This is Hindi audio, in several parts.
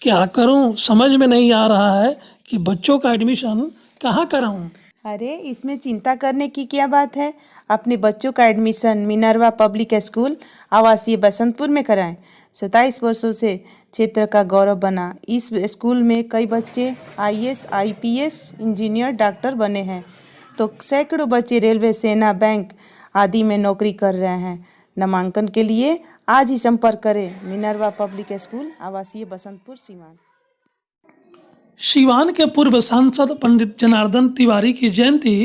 क्या करूं, समझ में नहीं आ रहा है कि बच्चों का एडमिशन कहाँ कराऊं। अरे इसमें चिंता करने की क्या बात है। अपने बच्चों का एडमिशन मिनर्वा पब्लिक स्कूल आवासीय बसंतपुर में कराएं। 27 वर्षों से क्षेत्र का गौरव बना इस स्कूल में कई बच्चे आईएएस, आईपीएस, इंजीनियर, डॉक्टर बने हैं तो सैकड़ों बच्चे रेलवे, सेना, बैंक आदि में नौकरी कर रहे हैं। नामांकन के लिए आज ही संपर्क करें। मिनर्वा पब्लिक स्कूल आवासीय बसंतपुर, सीवान। सिवान के पूर्व सांसद पंडित जनार्दन तिवारी की जयंती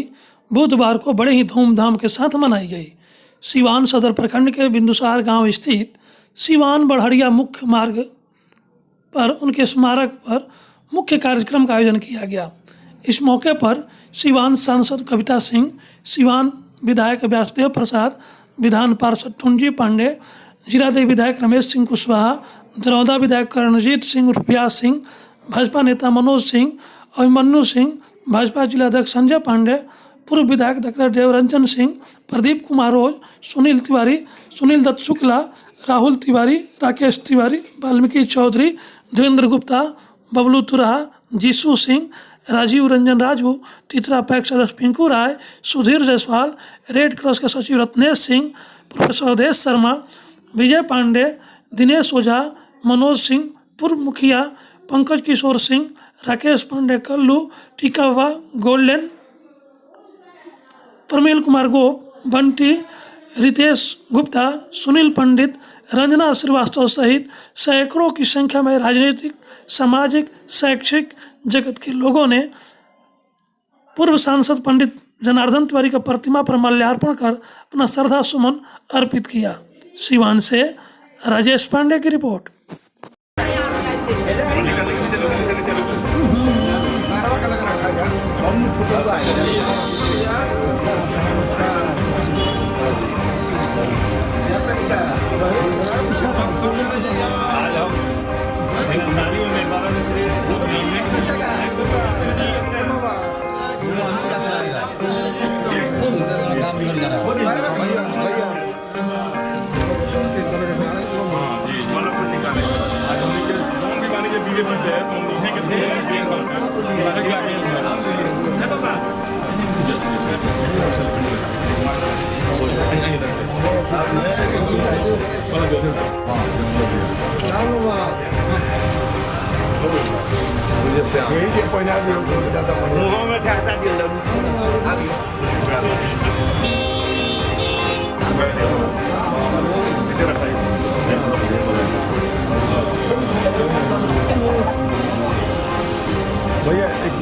बुधवार को बड़े ही धूमधाम के साथ मनाई गई। सिवान सदर प्रखंड के बिंदुसार गांव स्थित सिवान बढ़िया मुख्य मार्ग पर उनके स्मारक पर मुख्य कार्यक्रम का आयोजन किया गया। इस मौके पर सिवान सांसद कविता सिंह, सिवान विधायक व्यासदेव प्रसाद, विधान पार्षद टुंजी पांडे, जीरादेव विधायक रमेश सिंह कुशवाहा, दरौदा विधायक रणजीत सिंह उर्फ व्यास सिंह, भाजपा नेता मनोज सिंह, अभिमन्यु सिंह, भाजपा जिलाध्यक्ष संजय पांडे, पूर्व विधायक डॉक्टर देवरंजन सिंह, प्रदीप कुमार रोज, सुनील तिवारी, सुनील दत्त शुक्ला, राहुल तिवारी, राकेश तिवारी, वाल्मीकि चौधरी, धीरेन्द्र गुप्ता, बबलू तुराहा, जीसू सिंह, राजीव रंजन राजू, तितरा पैक्स सदस्य पिंकू राय, सुधीर जायसवाल, रेड क्रॉस के सचिव रत्नेश सिंह, प्रोफेसर अवधेश शर्मा, विजय पांडे, दिनेश ओझा, मनोज सिंह, पूर्व मुखिया पंकज किशोर सिंह, राकेश पांडे कल्लू, टिकावा गोल्डन, प्रमील कुमार गोप, बंटी, रितेश गुप्ता, सुनील पंडित, रंजना श्रीवास्तव सहित सैकड़ों की संख्या में राजनीतिक, सामाजिक, शैक्षिक जगत के लोगों ने पूर्व सांसद पंडित जनार्दन तिवारी का प्रतिमा पर माल्यार्पण कर अपना श्रद्धा सुमन अर्पित किया। सिवान से राजेश पांडे की रिपोर्ट। भैया एक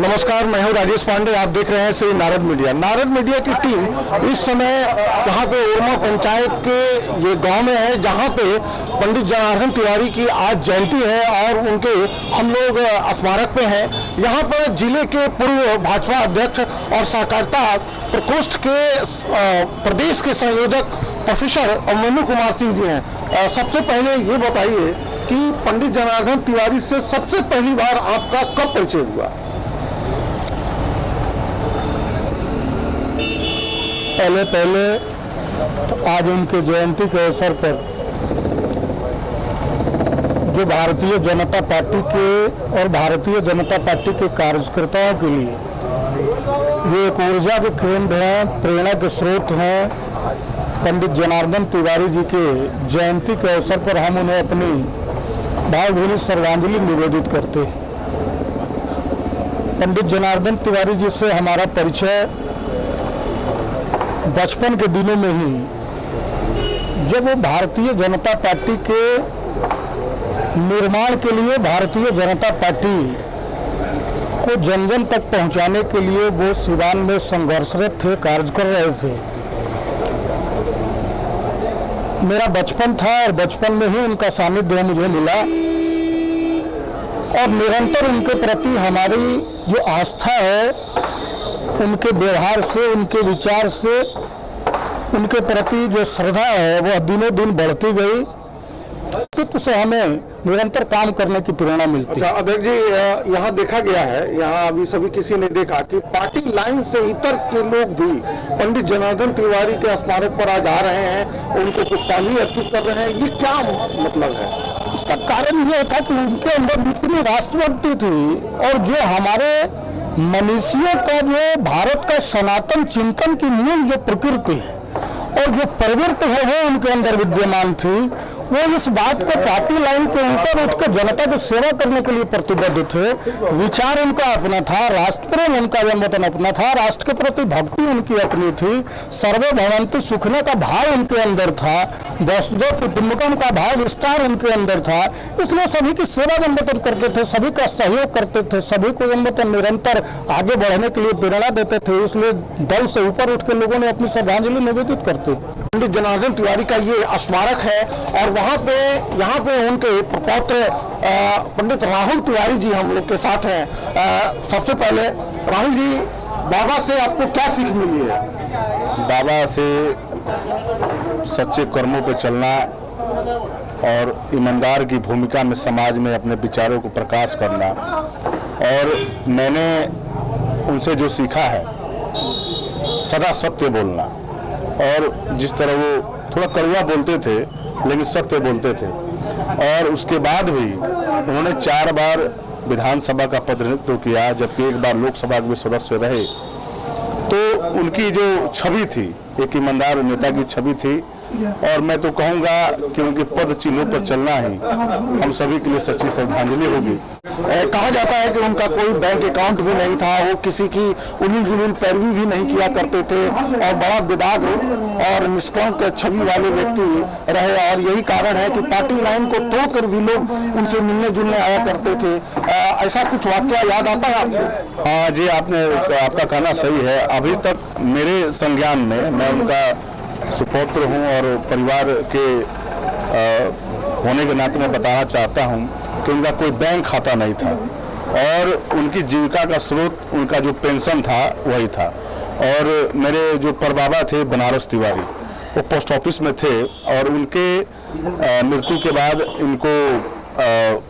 नमस्कार, मैं हूं राजेश पांडे। आप देख रहे हैं श्री नारद मीडिया। नारद मीडिया की टीम इस समय यहाँ पे ओरमा पंचायत के ये गांव में है, जहाँ पे पंडित जनार्दन तिवारी की आज जयंती है और उनके हम लोग स्मारक पे हैं। यहाँ पर जिले के पूर्व भाजपा अध्यक्ष और सहकारिता प्रकोष्ठ के प्रदेश के संयोजक प्रोफेसर अभिमन्यु कुमार सिंह जी हैं। सबसे पहले ये बताइए कि पंडित जनार्दन तिवारी से सबसे पहली बार आपका कब परिचय हुआ? पहले तो आज उनके जयंती के अवसर पर जो भारतीय जनता पार्टी के और भारतीय जनता पार्टी के कार्यकर्ताओं के लिए ये एक ऊर्जा के केंद्र हैं, प्रेरणा के स्रोत हैं। पंडित जनार्दन तिवारी जी के जयंती के अवसर पर हम उन्हें अपनी भावभीनी श्रद्धांजलि निवेदित करते हैं। पंडित जनार्दन तिवारी जी से हमारा परिचय बचपन के दिनों में ही, जब वो भारतीय जनता पार्टी के निर्माण के लिए, भारतीय जनता पार्टी को जन जन तक पहुंचाने के लिए वो सिवान में संघर्षरत थे, कार्य कर रहे थे। मेरा बचपन था और बचपन में ही उनका सानिध्य मुझे मिला और निरंतर उनके प्रति हमारी जो आस्था है, उनके व्यवहार से, उनके विचार से उनके प्रति जो श्रद्धा है वह दिनों दिन बढ़ती गई। तो से हमें निरंतर काम करने की प्रेरणा मिलती है। अच्छा अध्यक्ष जी, यहाँ देखा गया है, यहाँ अभी सभी किसी ने देखा कि पार्टी लाइन से इतर के लोग भी पंडित जनार्दन तिवारी के स्मारक पर आज आ रहे हैं, उनको पुष्पांजलि अर्पित कर रहे हैं। ये क्या मतलब है? इसका कारण यह था कि उनके अंदर इतनी राष्ट्रभक्ति थी और जो हमारे मनीषियों का जो भारत का सनातन चिंतन की मूल जो प्रकृति है और जो प्रवृत्ति है वो उनके अंदर विद्यमान थी। वो इस बात को पार्टी लाइन के ऊपर उठ कर जनता की सेवा करने के लिए प्रतिबद्ध थे। विचार उनका अपना था, राष्ट्र प्रेम उनका जन्मतन अपना था, राष्ट्र के प्रति भक्ति उनकी अपनी थी, सर्वे भवन्तु सुखने का भाव उनके अंदर था, वसुधैव कुटुम्बकम का भाव विस्तार उनके अंदर था। इसलिए सभी की सेवा जन्मतन करते थे, सभी का सहयोग करते थे, सभी को जन्मतन निरंतर आगे बढ़ने के लिए प्रेरणा देते थे। इसलिए दल से ऊपर उठ के लोगों ने अपनी श्रद्धांजलि निवेदित करते। पंडित जनार्दन तिवारी का ये स्मारक है और यहाँ पे उनके प्रपौत्र पंडित राहुल तिवारी जी हम लोग के साथ हैं। सबसे पहले राहुल जी, बाबा से आपको क्या सीख मिली है? बाबा से सच्चे कर्मों पे चलना और ईमानदार की भूमिका में समाज में अपने विचारों को प्रकाश करना, और मैंने उनसे जो सीखा है सदा सत्य बोलना, और जिस तरह वो थोड़ा कड़वा बोलते थे लेकिन सत्य बोलते थे, और उसके बाद भी उन्होंने 4 बार विधानसभा का प्रतिनिधित्व किया, जबकि 1 बार लोकसभा के सदस्य रहे। तो उनकी जो छवि थी, एक ईमानदार नेता की छवि थी, और मैं तो कहूँगा कि उनके पद चिन्हों पर चलना ही हम सभी के लिए सच्ची श्रद्धांजलि होगी। कहा जाता है कि उनका कोई बैंक अकाउंट भी नहीं था, वो किसी की उलूल जुलूल पैरवी भी नहीं किया करते थे और बड़ा विदाग और निष्कलंक छवि वाले व्यक्ति रहे, और यही कारण है कि पार्टी लाइन को तोड़कर भी लोग उनसे मिलने जुलने आया करते थे। ऐसा कुछ वाकया याद आता है आपको? हाँ जी, आपका कहना सही है। अभी तक मेरे संज्ञान में, मैं उनका सुपुत्र हूँ और परिवार के होने के नाते मैं बताना चाहता हूँ कि उनका कोई बैंक खाता नहीं था, और उनकी जीविका का स्रोत उनका जो पेंशन था वही था। और मेरे जो परबाबा थे बनारस तिवारी, वो पोस्ट ऑफिस में थे, और उनके मृत्यु के बाद इनको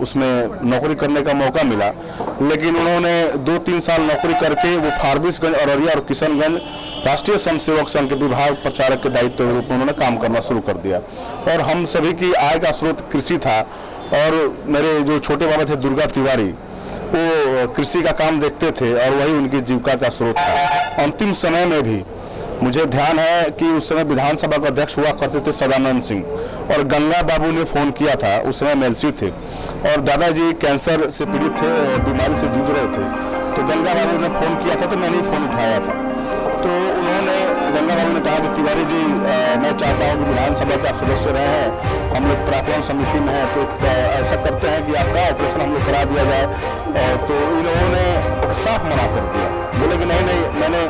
उसमें नौकरी करने का मौका मिला, लेकिन उन्होंने 2-3 साल नौकरी करके वो फारबिसगंज, अररिया और किशनगंज राष्ट्रीय स्वयंसेवक संघ के विभाग प्रचारक के दायित्व के रूप में उन्होंने काम करना शुरू कर दिया। और हम सभी की आय का स्रोत कृषि था, और मेरे जो छोटे बाबा थे दुर्गा तिवारी, वो कृषि का काम देखते थे और वही उनकी जीविका का स्रोत था। अंतिम समय में भी मुझे ध्यान है कि उस समय विधानसभा का अध्यक्ष हुआ करते थे सदानंद सिंह, और गंगा बाबू ने फोन किया था, उस समय एमएलसी थे, और दादाजी कैंसर से पीड़ित थे, बीमारी से जूझ रहे थे। तो गंगा बाबू ने फोन किया था, तो मैंने ही फोन उठाया था। तो उन्होंने, गंगा बाबू ने कहा कि तिवारी जी, मैं चाहता हूँ कि विधानसभा के आप सदस्य रहे हैं, हम लोग प्राक्कलन समिति में हैं, तो ऐसा करते हैं कि आपका ऑपरेशन हम लोग करा दिया जाए। तो इन्होंने साफ मना कर दिया, बोले कि नहीं, मैंने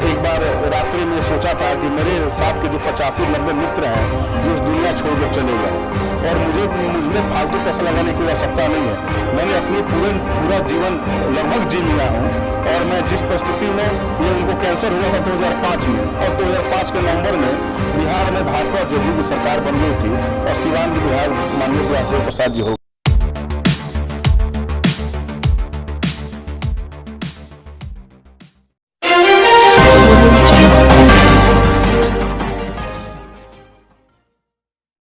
एक बार रात्रि में सोचा था कि मेरे साथ के जो 85-90 मित्र हैं जो इस दुनिया छोड़कर चले गए, और मुझमें फालतू पैसा लगाने की आवश्यकता नहीं है। मैंने अपनी पूरा जीवन लगभग जी लिया हूँ, और मैं जिस परिस्थिति में, ये उनको कैंसर हुआ था 2005 में, और 2005 के नवंबर में बिहार में भाजपा जोगी की सरकार बन गई थी, और सिवान के विधायक माननीय वासुदेव प्रसाद जी हो